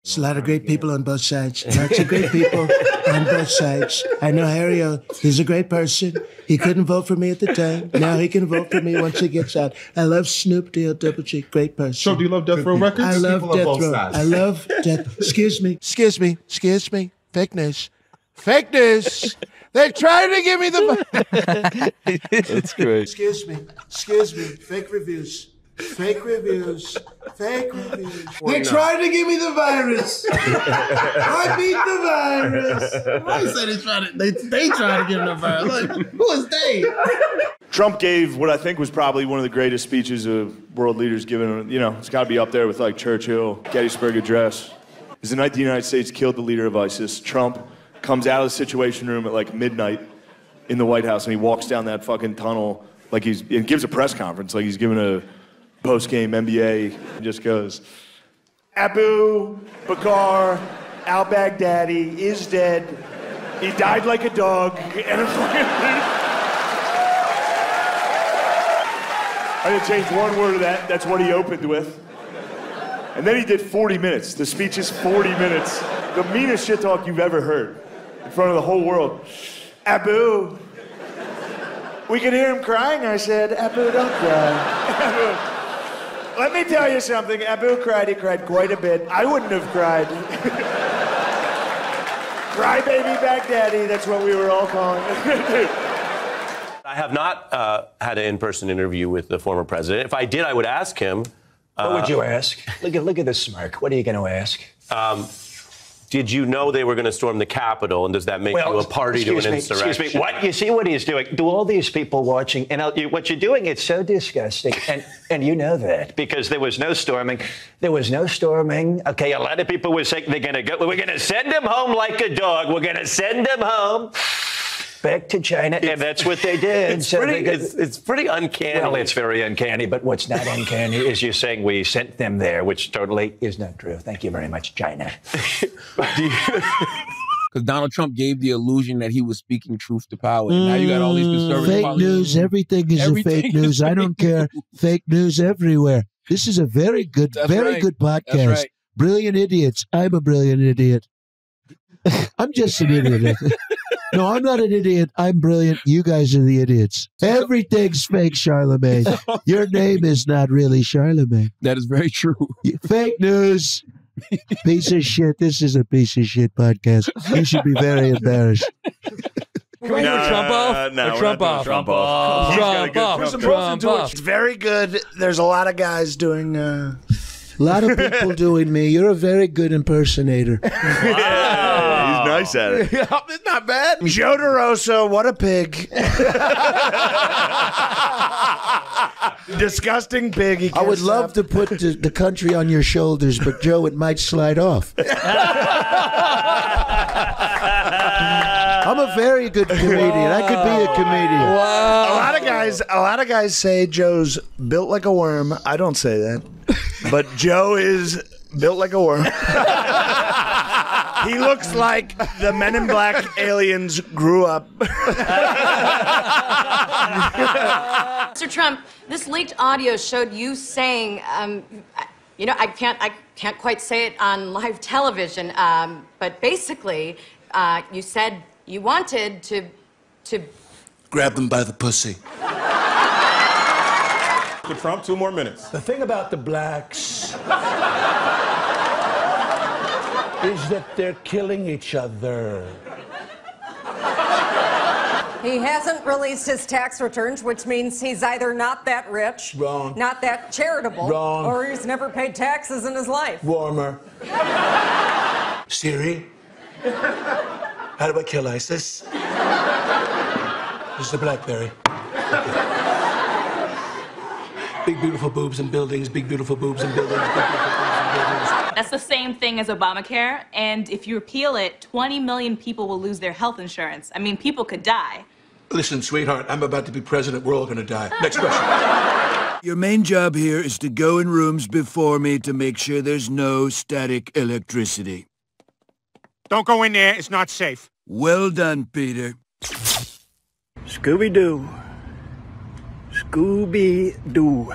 There's a lot of great people on both sides. Lots of great people on both sides. I know Harry, he's a great person. He couldn't vote for me at the time. Now he can vote for me once he gets out. I love Snoop Deal Double G. Great person. So do you love Death Row Records? I love Death Row. I love Death. Excuse me. Fake news. Fake news. They're trying to give me the... That's great. Excuse me. Fake reviews. They're trying to give me the virus. I beat the virus. Why you say they trying to give him the virus? Like, who is they? Trump gave what I think was probably one of the greatest speeches of world leaders given. You know, it's got to be up there with like Churchill, Gettysburg Address. It's the night the United States killed the leader of ISIS. Trump comes out of the Situation Room at like midnight in the White House, and he walks down that fucking tunnel like and gives a press conference like he's giving a post-game NBA, and just goes, Abu Bakr al-Baghdadi is dead. He died like a dog. And I didn't change one word of that. That's what he opened with. And then he did 40 minutes. The speech is 40 minutes. The meanest shit talk you've ever heard in front of the whole world. Abu. We could hear him crying. I said, Abu, don't cry. Abu. Let me tell you something. Abu cried. He cried quite a bit. I wouldn't have cried. Crybaby Baghdadi. That's what we were all calling it. I have not had an in-person interview with the former president. If I did, I would ask him. What would you ask? Look at this smirk. What are you going to ask? Did you know they were going to storm the Capitol, and does that make you a party to an insurrection? Excuse me. What? You see what he's doing? Do all these people watching, and what you're doing, it's so disgusting, and you know that, because there was no storming. There was no storming. Okay, a lot of people were saying we're going to send him home like a dog. We're going to send him home. Back to China, and that's what they did. It's pretty uncanny. Well, it's very uncanny, but what's not uncanny is you saying we sent them there, which totally is not true. Thank you very much, China. Because Donald Trump gave the illusion that he was speaking truth to power. And now you got all these conservative fake news. Everything is a fake news. I don't care. Fake news everywhere. This is a very good good podcast. Right. Brilliant idiots. I'm a brilliant idiot. I'm just an idiot. No, I'm not an idiot. I'm brilliant. You guys are the idiots. Everything's fake, Charlemagne. Your name is not really Charlemagne. That is very true. Fake news. Piece of shit. This is a piece of shit podcast. You should be very embarrassed. Can we do a Trump off? No, Trump off. Trump off. Trump off. It's very good. There's a lot of guys doing... a lot of people doing me. You're a very good impersonator. Yeah, he's nice at it. It's not bad. Joe DeRosa, what a pig. Disgusting pig. I would love to put the country on your shoulders, but Joe, it might slide off. I'm a very good comedian. I could be a comedian. Wow. A lot of guys say Joe's built like a worm. I don't say that. But Joe is built like a worm. He looks like the Men in Black aliens grew up. Mr. Trump, this leaked audio showed you saying, you know, I can't quite say it on live television, but basically, you said you wanted to grab them by the pussy. To Trump, 2 more minutes. The thing about the blacks is that they're killing each other. He hasn't released his tax returns, which means he's either not that rich, wrong, not that charitable, wrong, or he's never paid taxes in his life. Warmer. Siri, how do I kill ISIS? This is the BlackBerry. Big beautiful boobs and buildings, big beautiful boobs and buildings, big beautiful boobs and buildings. That's the same thing as Obamacare, and if you repeal it, 20 million people will lose their health insurance. I mean, people could die. Listen, sweetheart, I'm about to be president. We're all going to die. Next question. Your main job here is to go in rooms before me to make sure there's no static electricity. Don't go in there. It's not safe. Well done, Peter. Scooby-Doo. Scooby-Doo.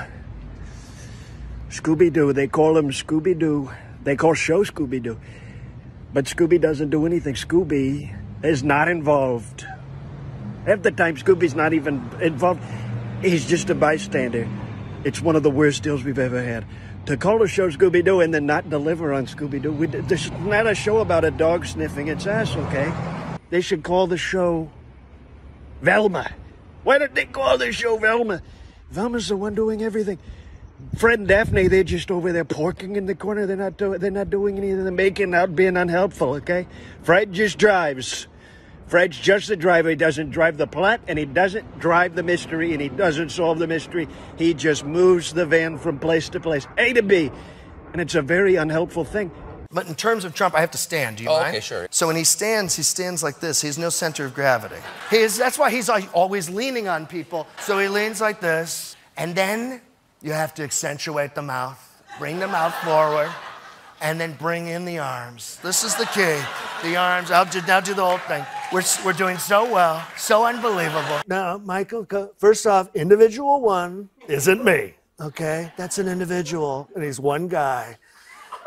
Scooby-Doo. They call him Scooby-Doo. they call show Scooby-Doo. But Scooby doesn't do anything. Scooby is not involved. Half the time, Scooby's not even involved. He's just a bystander. It's one of the worst deals we've ever had. To call a show Scooby-Doo and then not deliver on Scooby-Doo, this is not a show about a dog sniffing its ass, okay? They should call the show Velma. Why don't they call the show Velma? Velma's the one doing everything. Fred and Daphne, they're just over there porking in the corner. They're not doing anything. They're making out being unhelpful, okay? Fred just drives. Fred's just the driver. He doesn't drive the plot, and he doesn't drive the mystery, and he doesn't solve the mystery. He just moves the van from place to place, A to B. And it's a very unhelpful thing. But in terms of Trump, I have to stand. Do you mind? Okay, sure. So when he stands like this. He's no center of gravity. That's why he's always leaning on people. So he leans like this, and then you have to accentuate the mouth. Bring the mouth forward, and then bring in the arms. This is the key. The arms. I'll now do the whole thing. We're doing so well, so unbelievable. Now, Michael, first off, individual one isn't me, okay? That's an individual, and he's one guy.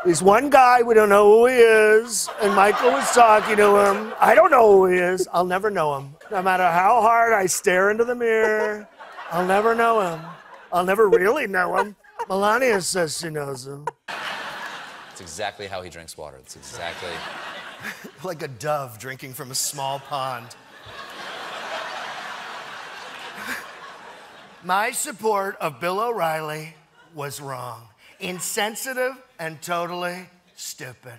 He's one guy, we don't know who he is, and Michael was talking to him. I don't know who he is. I'll never know him. No matter how hard I stare into the mirror, I'll never know him. I'll never really know him. Melania says she knows him. It's exactly how he drinks water. It's exactly... Like a dove drinking from a small pond. My support of Bill O'Reilly was wrong. Insensitive and totally stupid.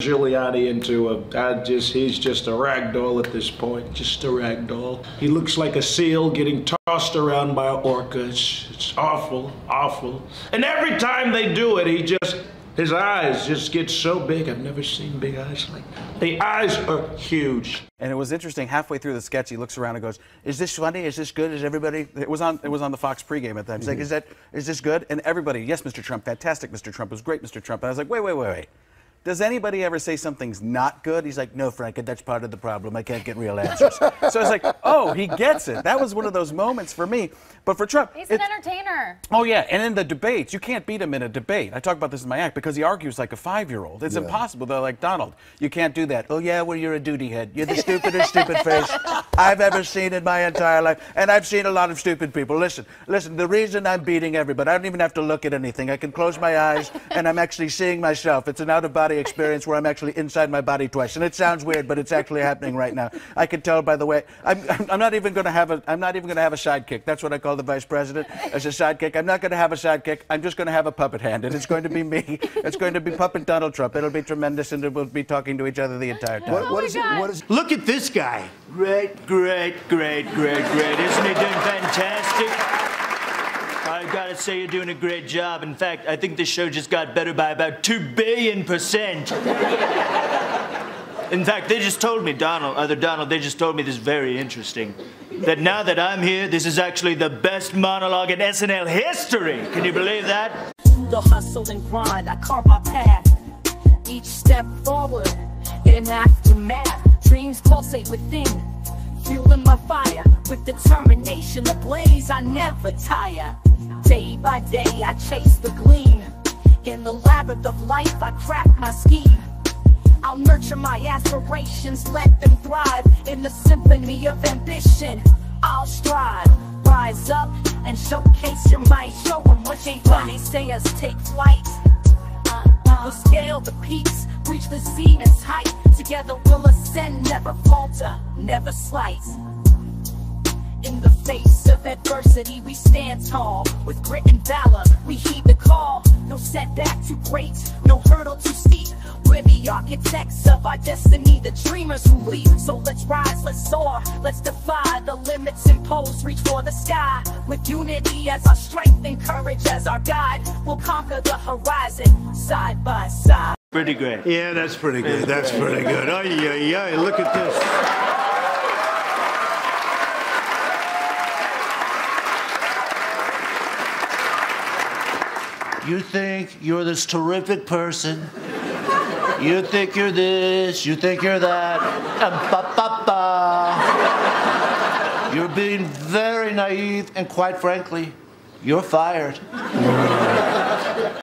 Giuliani into he's just a rag doll at this point, just a rag doll. He looks like a seal getting tossed around by an orca. It's awful, awful. And every time they do it, his eyes just get so big. I've never seen big eyes like that. The eyes are huge. And it was interesting, halfway through the sketch, he looks around and goes, is this funny? Is this good? Is everybody, it was on the Fox pregame at the time. He's like, is this good? And everybody, yes, Mr. Trump, fantastic, Mr. Trump, it was great, Mr. Trump. And I was like, wait. Does anybody ever say something's not good? He's like, no, Frank, that's part of the problem. I can't get real answers. So I was like, oh, he gets it. That was one of those moments for me. But for Trump... He's an entertainer. Oh, yeah. And in the debates, you can't beat him in a debate. I talk about this in my act because he argues like a 5-year-old. It's impossible. They're like, Donald, you can't do that. Oh, yeah, well, you're a duty head. You're the stupidest stupid face I've ever seen in my entire life. And I've seen a lot of stupid people. Listen, the reason I'm beating everybody, I don't even have to look at anything. I can close my eyes and I'm actually seeing myself. It's an out-of-body experience where I'm actually inside my body twice. And it sounds weird, but it's actually happening right now. I can tell by the way. I'm not even going to have a sidekick. That's what I call the vice president, as a sidekick. I'm not going to have a sidekick. I'm just going to have a puppet hand, and it's going to be me. It's going to be puppet Donald Trump. It'll be tremendous, and we'll be talking to each other the entire time. What is it? Look at this guy. Great. Isn't he doing fantastic? I gotta say, you're doing a great job. In fact, I think this show just got better by about 2 billion%. In fact, they just told me, Donald, they just told me this very interesting. That now that I'm here, this is actually the best monologue in SNL history. Can you believe that? The hustle and grind, I carve my path. Each step forward, in aftermath. Dreams pulsate within. fueling my fire. With determination ablaze, I never tire. Day by day, I chase the gleam. In the labyrinth of life, I craft my scheme. I'll nurture my aspirations, let them thrive. In the symphony of ambition, I'll strive. Rise up and showcase your might. Show them what ain't funny, say us take flight. We'll scale the peaks, reach the zenith's height. Together we'll ascend, never falter, never slight. In the face of adversity, we stand tall. With grit and valor, we heed the call. No setback too great, no hurdle too steep. We're the architects of our destiny, the dreamers who leap. So let's rise, let's soar, let's defy the limits imposed. Reach for the sky, with unity as our strength and courage as our guide. We'll conquer the horizon, side by side. Pretty great. Yeah, that's pretty good. That's pretty good. Oh, yeah, look at this. You think you're this terrific person. You think you're this, you think you're that. You're being very naive, and quite frankly, you're fired.